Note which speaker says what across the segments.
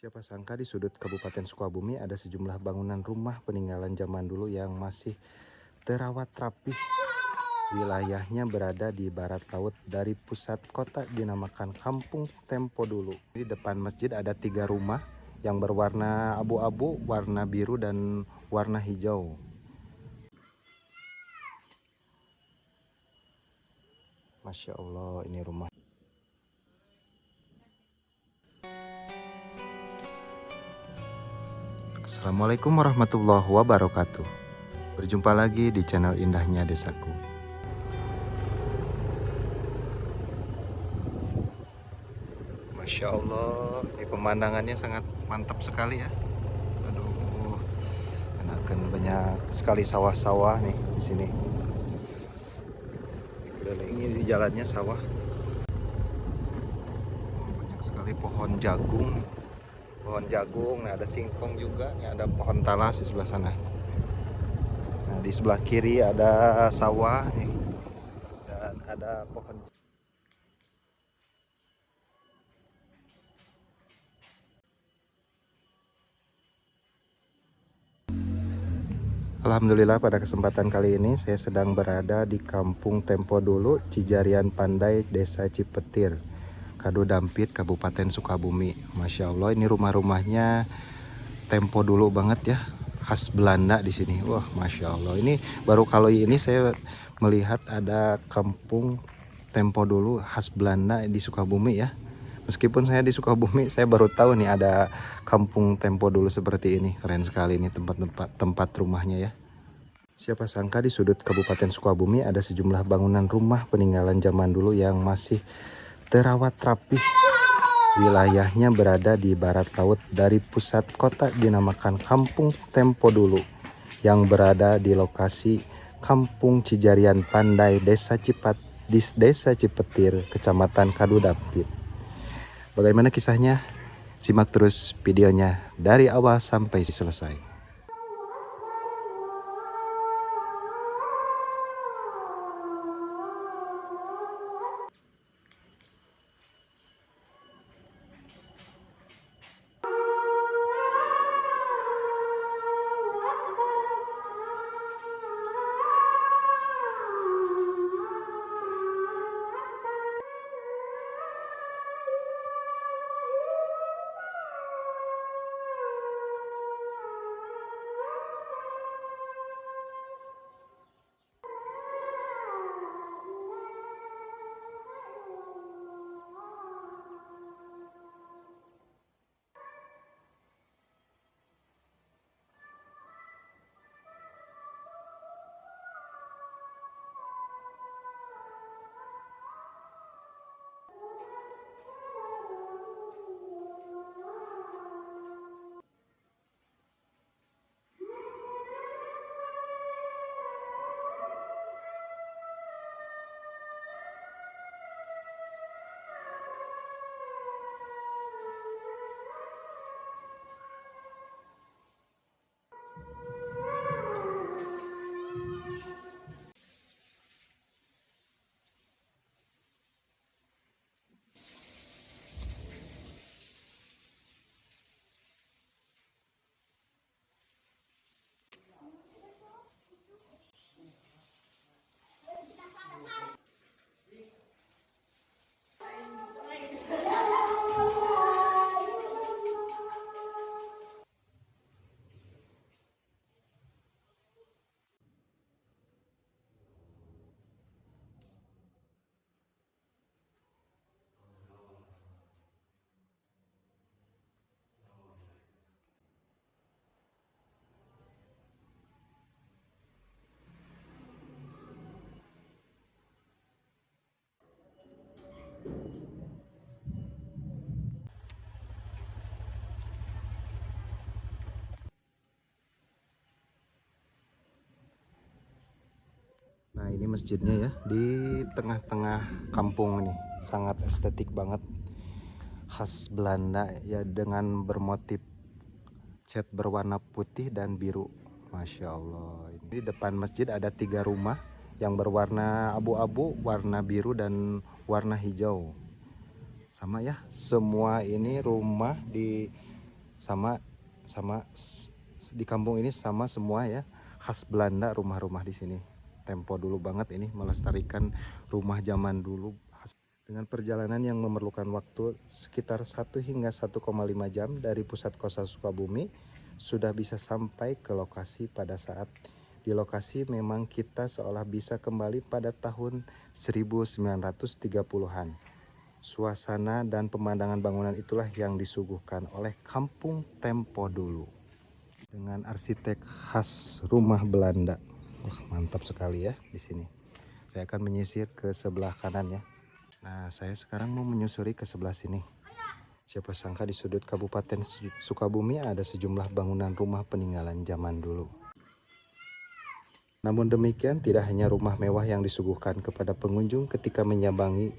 Speaker 1: Siapa sangka di sudut Kabupaten Sukabumi ada sejumlah bangunan rumah peninggalan zaman dulu yang masih terawat rapih. Wilayahnya berada di barat laut dari pusat kota dinamakan Kampung Tempo Dulu. Di depan masjid ada 3 rumah yang berwarna abu-abu, warna biru, dan warna hijau. Masya Allah, ini rumah. Assalamualaikum warahmatullahi wabarakatuh. Berjumpa lagi di channel Indahnya Desaku. Masya Allah, ini pemandangannya sangat mantap sekali ya. Aduh, enakan banyak sekali sawah-sawah nih di sini. Dikelilingi di jalannya sawah. Banyak sekali pohon jagung. Pohon jagung, nah ada singkong juga, nih ada pohon talas di sebelah sana. Nah, di sebelah kiri ada sawah nih. Dan ada pohon. Alhamdulillah pada kesempatan kali ini saya sedang berada di Kampung Tempo Dulu, Cijarian Pandai, Desa Cipetir, Kadu Dampit, Kabupaten Sukabumi. Masya Allah, ini rumah-rumahnya Tempo Dulu banget ya, khas Belanda di sini. Wah, Masya Allah, ini baru kali ini saya melihat ada Kampung Tempo Dulu khas Belanda di Sukabumi ya. Meskipun saya di Sukabumi, saya baru tahu nih ada Kampung Tempo Dulu seperti ini. Keren sekali ini tempat rumahnya ya. Siapa sangka di sudut Kabupaten Sukabumi ada sejumlah bangunan rumah peninggalan zaman dulu yang masih terawat rapih. Wilayahnya berada di barat laut dari pusat kota dinamakan Kampung Tempo Dulu, yang berada di lokasi Kampung Cijarian Pandai, Desa Cipetir, Kecamatan Kadu Dampit. Bagaimana kisahnya? Simak terus videonya dari awal sampai selesai. Nah, ini masjidnya ya, di tengah-tengah kampung ini. Sangat estetik banget. Khas Belanda ya, dengan bermotif cat berwarna putih dan biru. Masya Allah. Ini di depan masjid ada 3 rumah yang berwarna abu-abu, warna biru, dan warna hijau. Sama ya, semua ini rumah di sama sama di kampung ini sama semua ya, khas Belanda rumah-rumah di sini. Tempo dulu banget ini, melestarikan rumah zaman dulu. Dengan perjalanan yang memerlukan waktu sekitar 1 hingga 1,5 jam dari pusat kota Sukabumi, sudah bisa sampai ke lokasi. Pada saat di lokasi memang kita seolah bisa kembali pada tahun 1930-an. Suasana dan pemandangan bangunan itulah yang disuguhkan oleh Kampung Tempo Dulu. Dengan arsitek khas rumah Belanda. Wah, mantap sekali ya di sini. Saya akan menyisir ke sebelah kanan ya. Nah, saya sekarang mau menyusuri ke sebelah sini. Siapa sangka di sudut Kabupaten Sukabumi ada sejumlah bangunan rumah peninggalan zaman dulu. Namun demikian, tidak hanya rumah mewah yang disuguhkan kepada pengunjung ketika menyambangi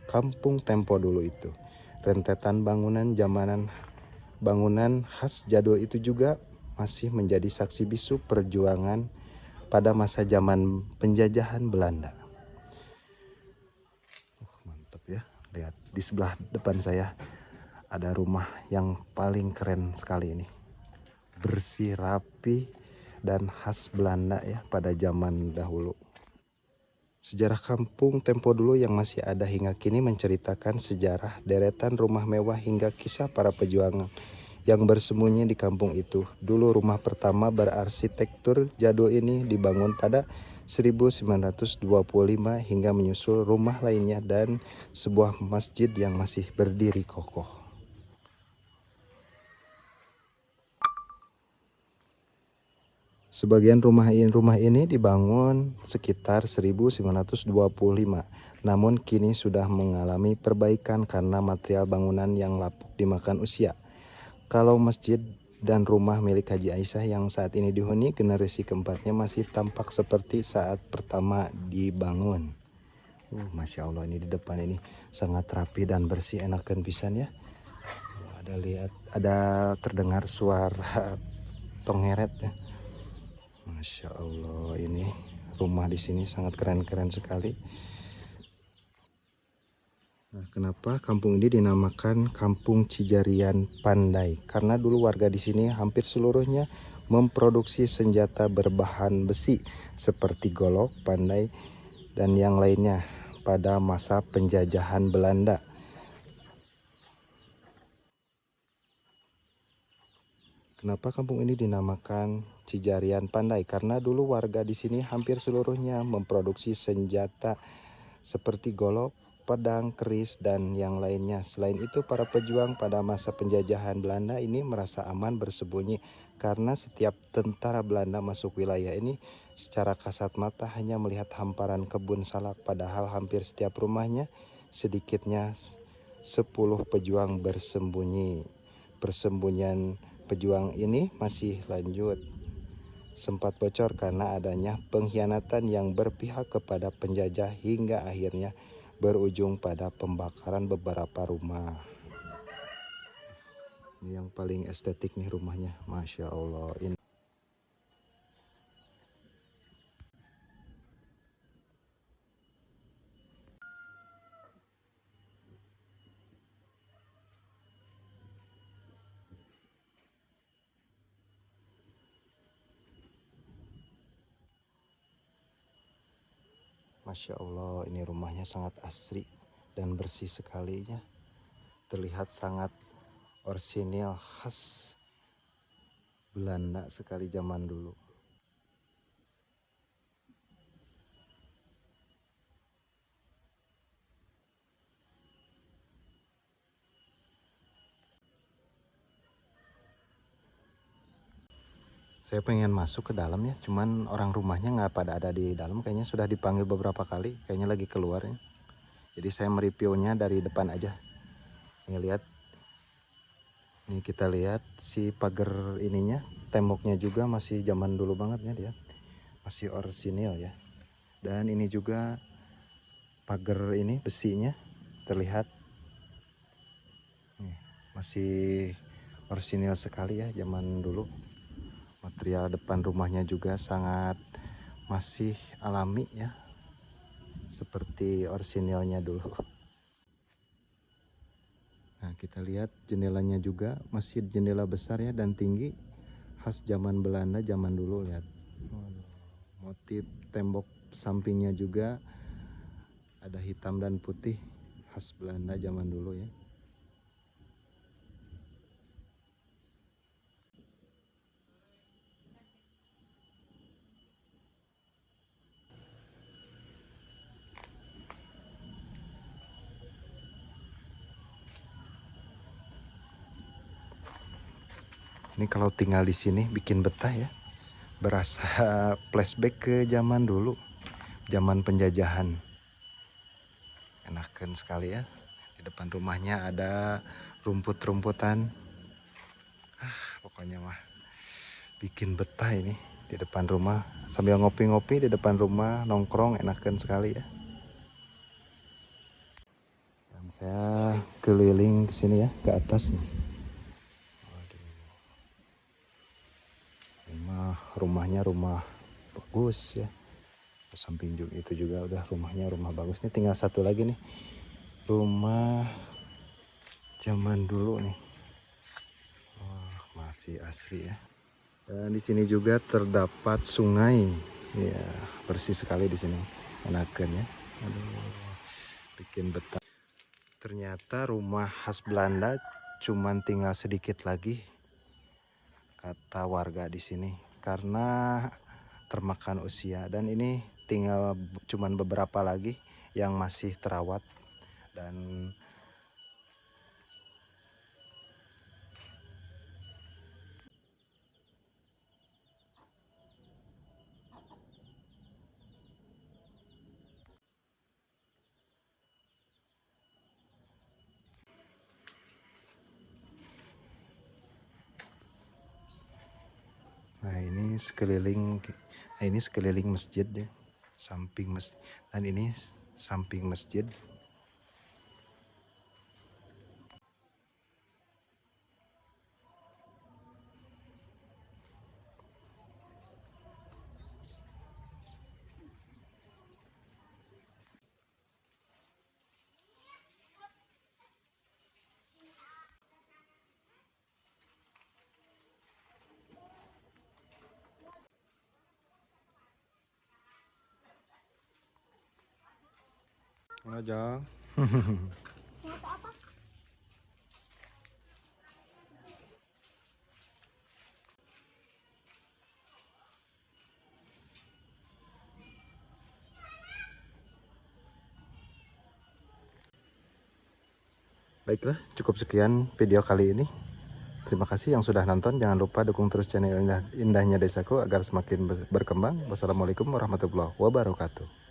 Speaker 1: Kampung Tempo Dulu itu. Rentetan bangunan khas jadul itu juga masih menjadi saksi bisu perjuangan pada masa zaman penjajahan Belanda. Mantap ya, lihat di sebelah depan saya ada rumah yang paling keren sekali ini. Bersih, rapi, dan khas Belanda ya pada zaman dahulu. Sejarah Kampung Tempo Dulu yang masih ada hingga kini menceritakan sejarah deretan rumah mewah hingga kisah para pejuang yang bersembunyi di kampung itu. Dulu rumah pertama berarsitektur jadul ini dibangun pada 1925 hingga menyusul rumah lainnya dan sebuah masjid yang masih berdiri kokoh. Sebagian rumah ini dibangun sekitar 1925, namun kini sudah mengalami perbaikan karena material bangunan yang lapuk dimakan usia. Kalau masjid dan rumah milik Haji Aisyah yang saat ini dihuni generasi keempatnya masih tampak seperti saat pertama dibangun. Masya Allah, ini di depan ini sangat rapi dan bersih, enakan pisan ya. Ada terdengar suara tongeret ya. Masya Allah, ini rumah di sini sangat keren-keren sekali. Nah, kenapa kampung ini dinamakan Kampung Cijarian Pandai? Karena dulu warga di sini hampir seluruhnya memproduksi senjata berbahan besi seperti golok, pandai, dan yang lainnya pada masa penjajahan Belanda. Kenapa kampung ini dinamakan Cijarian Pandai? Karena dulu warga di sini hampir seluruhnya memproduksi senjata seperti golok, pedang, keris, dan yang lainnya. Selain itu, para pejuang pada masa penjajahan Belanda ini merasa aman bersembunyi karena setiap tentara Belanda masuk wilayah ini secara kasat mata hanya melihat hamparan kebun salak, padahal hampir setiap rumahnya sedikitnya 10 pejuang bersembunyi. Persembunyian pejuang ini masih lanjut. Sempat bocor karena adanya pengkhianatan yang berpihak kepada penjajah hingga akhirnya berujung pada pembakaran beberapa rumah. Ini yang paling estetik nih rumahnya, Masya Allah. Ini Masya Allah, ini rumahnya sangat asri dan bersih sekali ya. Terlihat sangat orsinil, khas Belanda sekali zaman dulu. Saya pengen masuk ke dalam ya, cuman orang rumahnya nggak pada ada di dalam, kayaknya sudah dipanggil beberapa kali, kayaknya lagi keluar ya. Jadi saya mereviewnya dari depan aja. Ini lihat, ini kita lihat si pagar ininya, temboknya juga masih zaman dulu banget ya, lihat, masih orsinil ya. Dan ini juga pagar ini besinya terlihat nih, masih orsinil sekali ya zaman dulu. Material depan rumahnya juga sangat masih alami ya, seperti orsinilnya dulu. Nah, kita lihat jendelanya juga masih jendela besar ya dan tinggi, khas zaman Belanda zaman dulu. Lihat motif tembok sampingnya juga ada hitam dan putih, khas Belanda zaman dulu ya. Ini kalau tinggal di sini bikin betah ya, berasa flashback ke zaman dulu, zaman penjajahan. Enakan sekali ya. Di depan rumahnya ada rumput-rumputan. Pokoknya mah bikin betah ini di depan rumah, sambil ngopi-ngopi di depan rumah, nongkrong, enakan sekali ya. Dan saya keliling ke sini ya, ke atas nih. Rumahnya rumah bagus ya. Samping juga itu juga udah rumahnya rumah bagus. Nih tinggal satu lagi nih, rumah zaman dulu nih. Wah, masih asri ya. Dan di sini juga terdapat sungai. Ya, bersih sekali di sini. Enakan ya. Aduh, bikin betah. Ternyata rumah khas Belanda cuman tinggal sedikit lagi, kata warga di sini, karena termakan usia. Dan ini tinggal cuman beberapa lagi yang masih terawat. Dan ini sekeliling masjid ya, samping masjid. Dan ini samping masjid. Aja. Baiklah, cukup sekian video kali ini. Terima kasih yang sudah nonton. Jangan lupa dukung terus channel Indahnya Desaku agar semakin berkembang. Wassalamualaikum warahmatullahi wabarakatuh.